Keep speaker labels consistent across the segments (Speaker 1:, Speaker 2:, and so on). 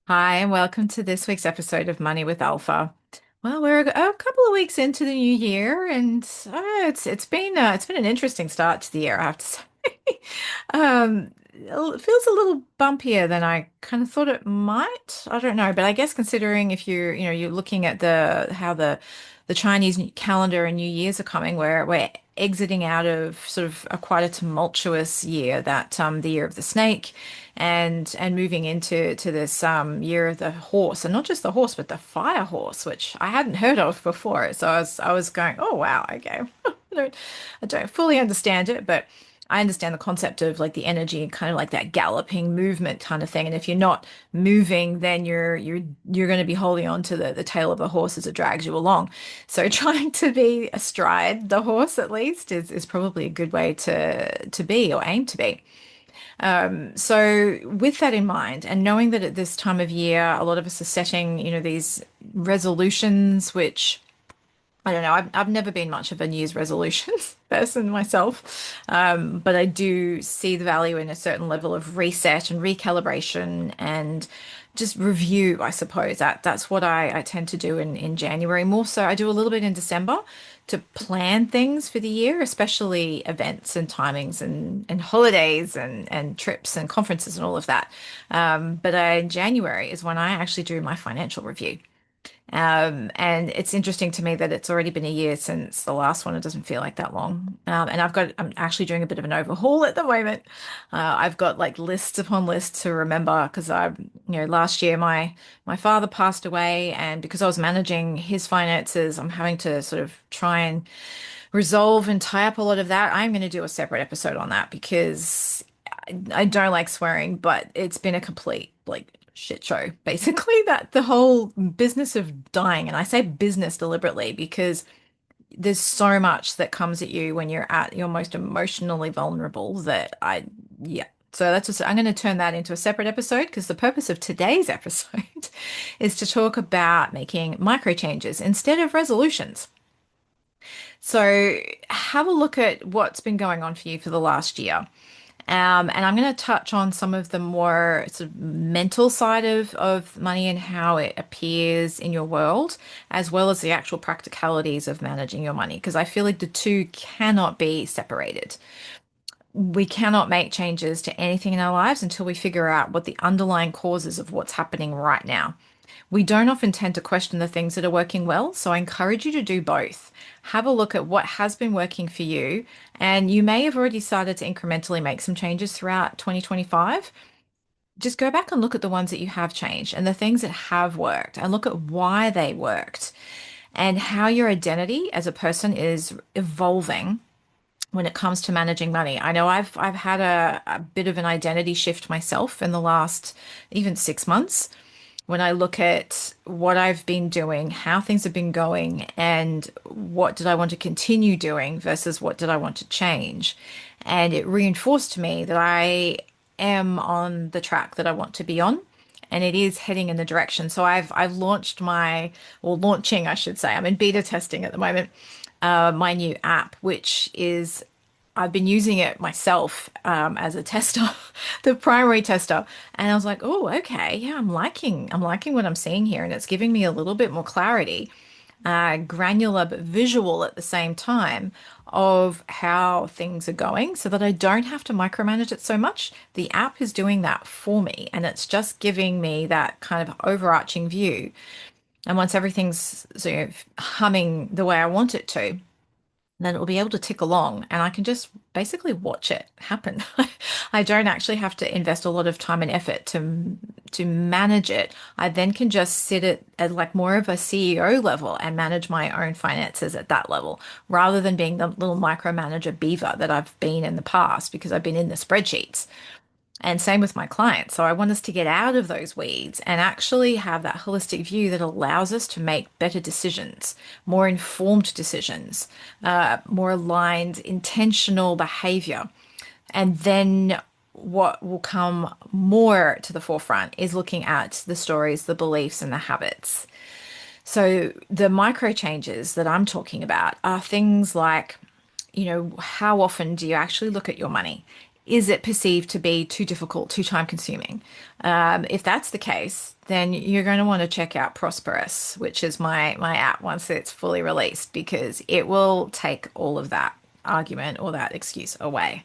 Speaker 1: Hi, and welcome to this week's episode of Money with Alpha. Well, we're a couple of weeks into the new year, and it's been an interesting start to the year, I have to say. It feels a little bumpier than I kind of thought it might. I don't know, but I guess considering if you're looking at the Chinese calendar and New Year's are coming, where we're exiting out of sort of a quite a tumultuous year, that the year of the snake, and moving into this year of the horse, and not just the horse, but the fire horse, which I hadn't heard of before. So I was going, oh wow, okay. I don't fully understand it, but I understand the concept of like the energy and kind of like that galloping movement kind of thing. And if you're not moving, then you're going to be holding on to the tail of the horse as it drags you along. So trying to be astride the horse at least is probably a good way to be or aim to be. So with that in mind, and knowing that at this time of year, a lot of us are setting, these resolutions, which I don't know, I've never been much of a New Year's resolutions person myself, but I do see the value in a certain level of reset and recalibration and just review, I suppose. That's what I tend to do in January. More so, I do a little bit in December to plan things for the year, especially events and timings and holidays and trips and conferences and all of that. But in January is when I actually do my financial review. And it's interesting to me that it's already been a year since the last one. It doesn't feel like that long. And I'm actually doing a bit of an overhaul at the moment. I've got like lists upon lists to remember because last year my father passed away, and because I was managing his finances, I'm having to sort of try and resolve and tie up a lot of that. I'm going to do a separate episode on that because I don't like swearing, but it's been a complete like shit show, basically, that the whole business of dying, and I say business deliberately because there's so much that comes at you when you're at your most emotionally vulnerable yeah. So that's just, I'm going to turn that into a separate episode because the purpose of today's episode is to talk about making micro changes instead of resolutions. So have a look at what's been going on for you for the last year. And I'm going to touch on some of the more sort of mental side of money and how it appears in your world, as well as the actual practicalities of managing your money, because I feel like the two cannot be separated. We cannot make changes to anything in our lives until we figure out what the underlying causes of what's happening right now. We don't often tend to question the things that are working well, so I encourage you to do both. Have a look at what has been working for you, and you may have already started to incrementally make some changes throughout 2025. Just go back and look at the ones that you have changed and the things that have worked, and look at why they worked and how your identity as a person is evolving when it comes to managing money. I know I've had a bit of an identity shift myself in the last even 6 months when I look at what I've been doing, how things have been going, and what did I want to continue doing versus what did I want to change. And it reinforced to me that I am on the track that I want to be on. And it is heading in the direction. So I've launched or launching, I should say. I'm in beta testing at the moment. My new app, which is I've been using it myself as a tester, the primary tester, and I was like, oh, okay, yeah, I'm liking what I'm seeing here, and it's giving me a little bit more clarity, granular but visual at the same time of how things are going, so that I don't have to micromanage it so much. The app is doing that for me, and it's just giving me that kind of overarching view. And once everything's sort of humming the way I want it to, then it will be able to tick along and I can just basically watch it happen. I don't actually have to invest a lot of time and effort to manage it. I then can just sit at like more of a CEO level and manage my own finances at that level rather than being the little micromanager beaver that I've been in the past because I've been in the spreadsheets. And same with my clients. So I want us to get out of those weeds and actually have that holistic view that allows us to make better decisions, more informed decisions, more aligned, intentional behavior. And then what will come more to the forefront is looking at the stories, the beliefs, and the habits. So the micro changes that I'm talking about are things like, how often do you actually look at your money? Is it perceived to be too difficult, too time consuming? If that's the case, then you're going to want to check out Prosperous, which is my app once it's fully released, because it will take all of that argument or that excuse away.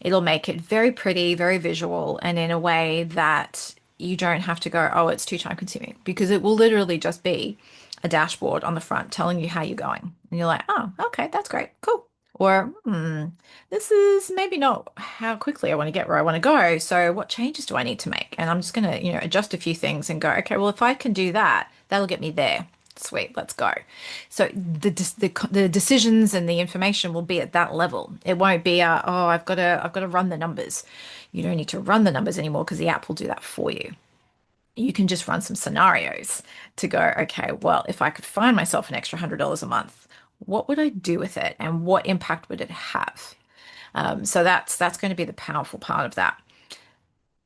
Speaker 1: It'll make it very pretty, very visual, and in a way that you don't have to go, oh, it's too time consuming, because it will literally just be a dashboard on the front telling you how you're going. And you're like, oh, okay, that's great, cool. Or, this is maybe not how quickly I want to get where I want to go. So what changes do I need to make? And I'm just going to, adjust a few things and go, okay, well, if I can do that, that'll get me there. Sweet, let's go. So the decisions and the information will be at that level. It won't be oh, I've got to run the numbers. You don't need to run the numbers anymore because the app will do that for you. You can just run some scenarios to go, okay, well, if I could find myself an extra $100 a month, what would I do with it and what impact would it have? So that's going to be the powerful part of that.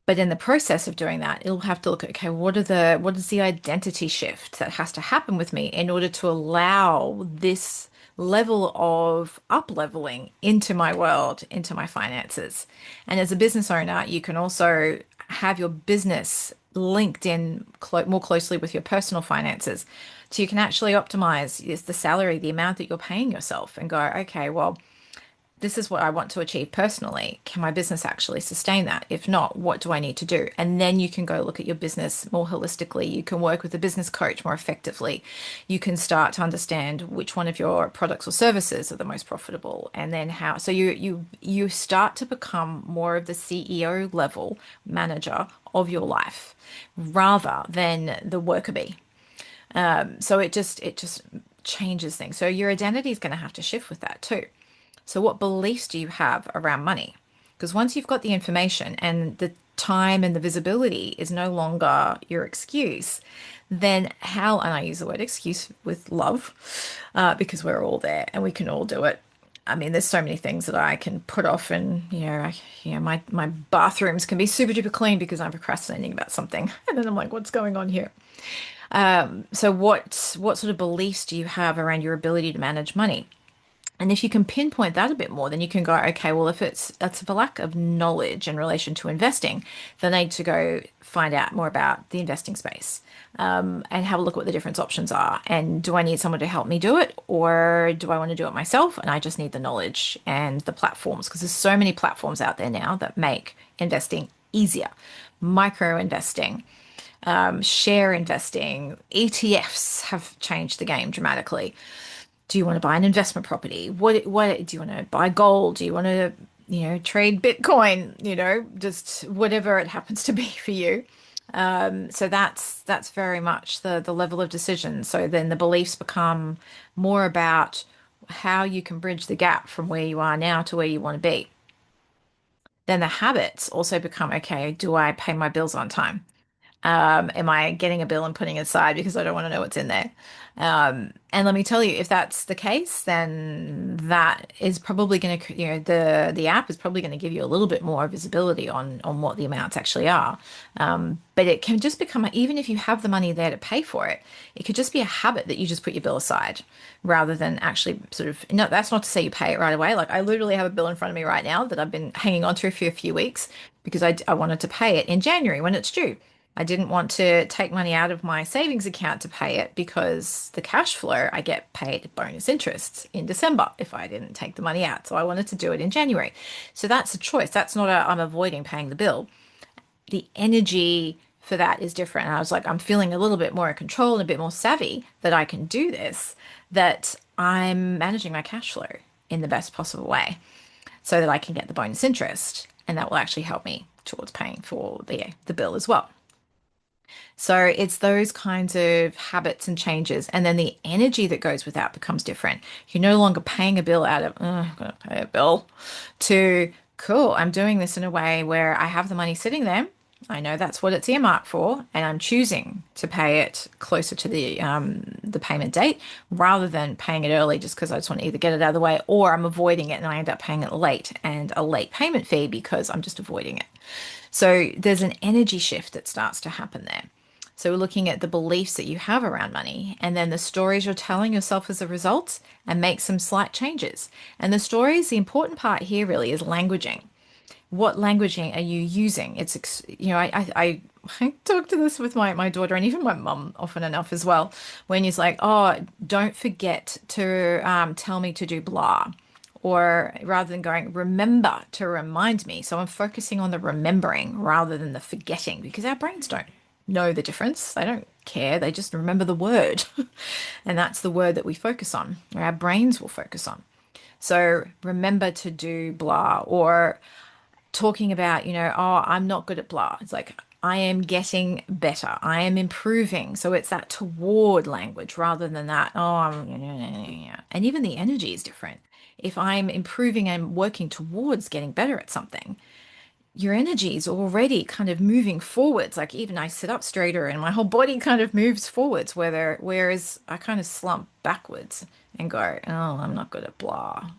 Speaker 1: But in the process of doing that, it'll have to look at, okay, what is the identity shift that has to happen with me in order to allow this level of up leveling into my world, into my finances. And as a business owner, you can also have your business linked in more closely with your personal finances. So you can actually optimize the salary, the amount that you're paying yourself, and go, okay, well, this is what I want to achieve personally. Can my business actually sustain that? If not, what do I need to do? And then you can go look at your business more holistically. You can work with a business coach more effectively. You can start to understand which one of your products or services are the most profitable, and then how. So you start to become more of the CEO level manager of your life rather than the worker bee. So it just changes things. So your identity is going to have to shift with that too. So, what beliefs do you have around money? Because once you've got the information and the time and the visibility is no longer your excuse, then how, and I use the word excuse with love, because we're all there and we can all do it. I mean, there's so many things that I can put off, and my bathrooms can be super duper clean because I'm procrastinating about something, and then I'm like, what's going on here? So, what sort of beliefs do you have around your ability to manage money? And if you can pinpoint that a bit more, then you can go, okay, well, if that's for lack of knowledge in relation to investing, then I need to go find out more about the investing space, and have a look at what the different options are. And do I need someone to help me do it, or do I want to do it myself? And I just need the knowledge and the platforms, because there's so many platforms out there now that make investing easier. Micro investing, share investing, ETFs have changed the game dramatically. Do you want to buy an investment property? What do you want to buy gold? Do you want to, trade Bitcoin? Just whatever it happens to be for you. So that's very much the level of decision. So then the beliefs become more about how you can bridge the gap from where you are now to where you want to be. Then the habits also become, okay, do I pay my bills on time? Am I getting a bill and putting it aside because I don't want to know what's in there? And let me tell you, if that's the case, then that is probably going to, the app is probably going to give you a little bit more visibility on what the amounts actually are. But it can just become, even if you have the money there to pay for it, it could just be a habit that you just put your bill aside rather than actually sort of, no, that's not to say you pay it right away. Like I literally have a bill in front of me right now that I've been hanging on to for a few weeks because I wanted to pay it in January when it's due. I didn't want to take money out of my savings account to pay it because the cash flow, I get paid bonus interests in December if I didn't take the money out. So I wanted to do it in January. So that's a choice. That's not I'm avoiding paying the bill. The energy for that is different. And I was like, I'm feeling a little bit more in control and a bit more savvy that I can do this, that I'm managing my cash flow in the best possible way so that I can get the bonus interest. And that will actually help me towards paying for the bill as well. So it's those kinds of habits and changes. And then the energy that goes with that becomes different. You're no longer paying a bill out of, oh, I'm going to pay a bill, to, cool, I'm doing this in a way where I have the money sitting there. I know that's what it's earmarked for, and I'm choosing to pay it closer to the payment date rather than paying it early just because I just want to either get it out of the way, or I'm avoiding it and I end up paying it late and a late payment fee because I'm just avoiding it. So there's an energy shift that starts to happen there. So we're looking at the beliefs that you have around money and then the stories you're telling yourself as a result, and make some slight changes. And the stories, the important part here really is languaging. What languaging are you using? I talk to this with my daughter and even my mum often enough as well. When he's like, "Oh, don't forget to tell me to do blah," or rather than going, "Remember to remind me." So I'm focusing on the remembering rather than the forgetting because our brains don't know the difference. They don't care. They just remember the word, and that's the word that we focus on, or our brains will focus on. So remember to do blah, or talking about, oh, I'm not good at blah. It's like, I am getting better. I am improving. So it's that toward language rather than that, oh, and even the energy is different. If I'm improving and working towards getting better at something, your energy is already kind of moving forwards. Like even I sit up straighter and my whole body kind of moves forwards, whereas I kind of slump backwards and go, oh, I'm not good at blah.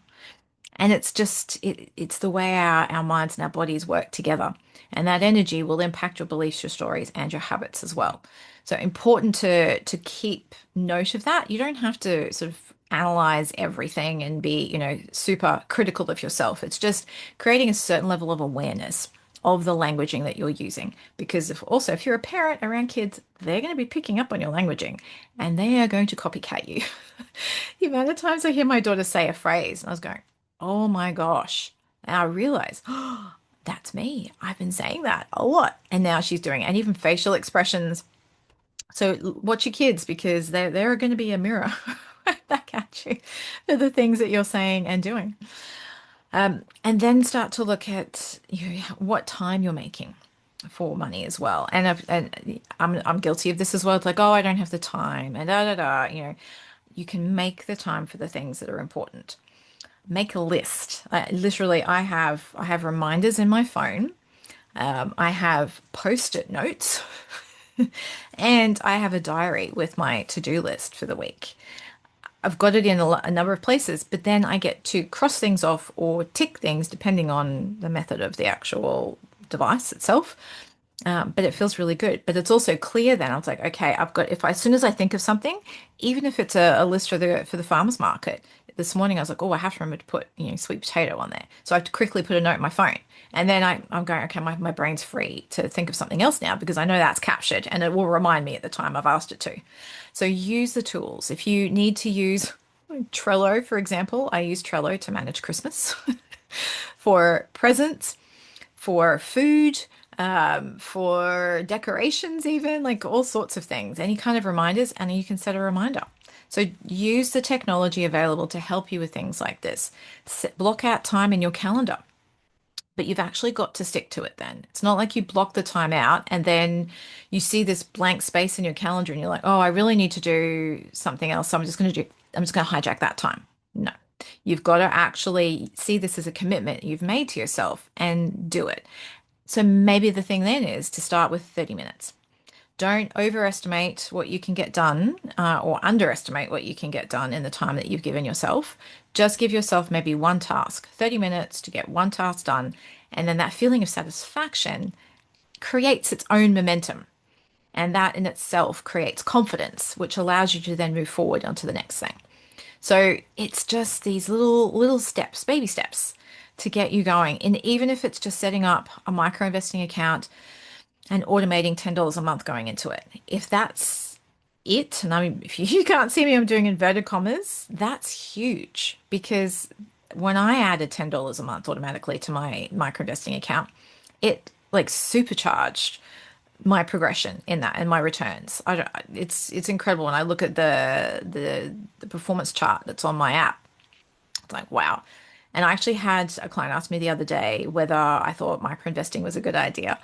Speaker 1: And it's the way our minds and our bodies work together. And that energy will impact your beliefs, your stories, and your habits as well. So important to keep note of that. You don't have to sort of analyze everything and be, super critical of yourself. It's just creating a certain level of awareness of the languaging that you're using. Because if you're a parent around kids, they're going to be picking up on your languaging and they are going to copycat you. The amount of times I hear my daughter say a phrase, and I was going, oh my gosh. And I realized, oh, that's me. I've been saying that a lot. And now she's doing it. And even facial expressions. So watch your kids because they're going to be a mirror right back at you for the things that you're saying and doing. And then start to look at what time you're making for money as well. And I'm guilty of this as well. It's like, oh, I don't have the time and da da da. You can make the time for the things that are important. Make a list. Literally, I have reminders in my phone. I have post-it notes, and I have a diary with my to-do list for the week. I've got it in a number of places, but then I get to cross things off or tick things depending on the method of the actual device itself. But it feels really good. But it's also clear then. I was like, okay, as soon as I think of something, even if it's a list for the farmer's market, this morning I was like, oh, I have to remember to put, sweet potato on there. So I have to quickly put a note in my phone. And then I'm going, okay, my brain's free to think of something else now because I know that's captured and it will remind me at the time I've asked it to. So use the tools. If you need to use Trello, for example, I use Trello to manage Christmas for presents, for food, for decorations, even like all sorts of things, any kind of reminders, and you can set a reminder. So use the technology available to help you with things like this. Block out time in your calendar, but you've actually got to stick to it then. It's not like you block the time out and then you see this blank space in your calendar and you're like, oh, I really need to do something else. So I'm just going to hijack that time. No, you've got to actually see this as a commitment you've made to yourself and do it. So maybe the thing then is to start with 30 minutes. Don't overestimate what you can get done or underestimate what you can get done in the time that you've given yourself. Just give yourself maybe one task, 30 minutes to get one task done. And then that feeling of satisfaction creates its own momentum. And that in itself creates confidence, which allows you to then move forward onto the next thing. So it's just these little steps, baby steps to get you going. And even if it's just setting up a micro investing account and automating $10 a month going into it. If that's it, and I mean, if you can't see me, I'm doing inverted commas, that's huge because when I added $10 a month automatically to my micro investing account, it like supercharged my progression in that and my returns. I don't, it's incredible when I look at the performance chart that's on my app. It's like, wow. And I actually had a client ask me the other day whether I thought micro investing was a good idea.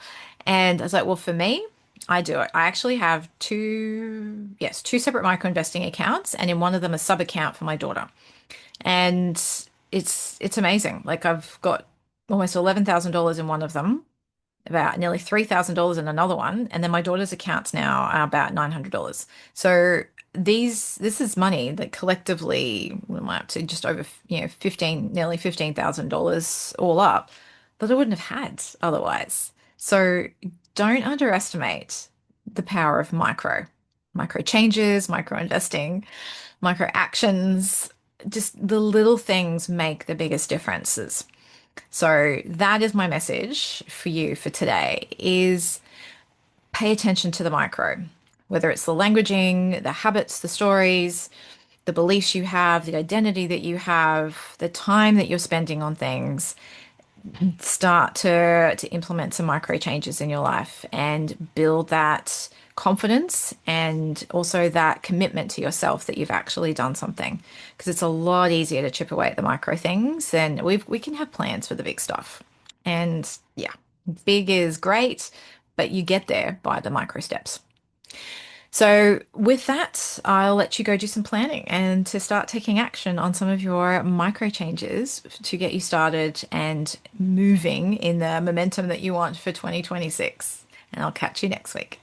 Speaker 1: And I was like, well, for me, I do it. I actually have two separate micro investing accounts, and in one of them a sub account for my daughter. And it's amazing. Like I've got almost $11,000 in one of them, about nearly $3,000 in another one, and then my daughter's accounts now are about $900. So this is money that collectively we might up to just over 15, nearly $15,000 all up that I wouldn't have had otherwise. So don't underestimate the power of micro changes, micro investing, micro actions. Just the little things make the biggest differences. So that is my message for you for today is pay attention to the micro, whether it's the languaging, the habits, the stories, the beliefs you have, the identity that you have, the time that you're spending on things. Start to implement some micro changes in your life and build that confidence and also that commitment to yourself that you've actually done something, because it's a lot easier to chip away at the micro things and we can have plans for the big stuff. And yeah, big is great, but you get there by the micro steps. So, with that, I'll let you go do some planning and to start taking action on some of your micro changes to get you started and moving in the momentum that you want for 2026. And I'll catch you next week.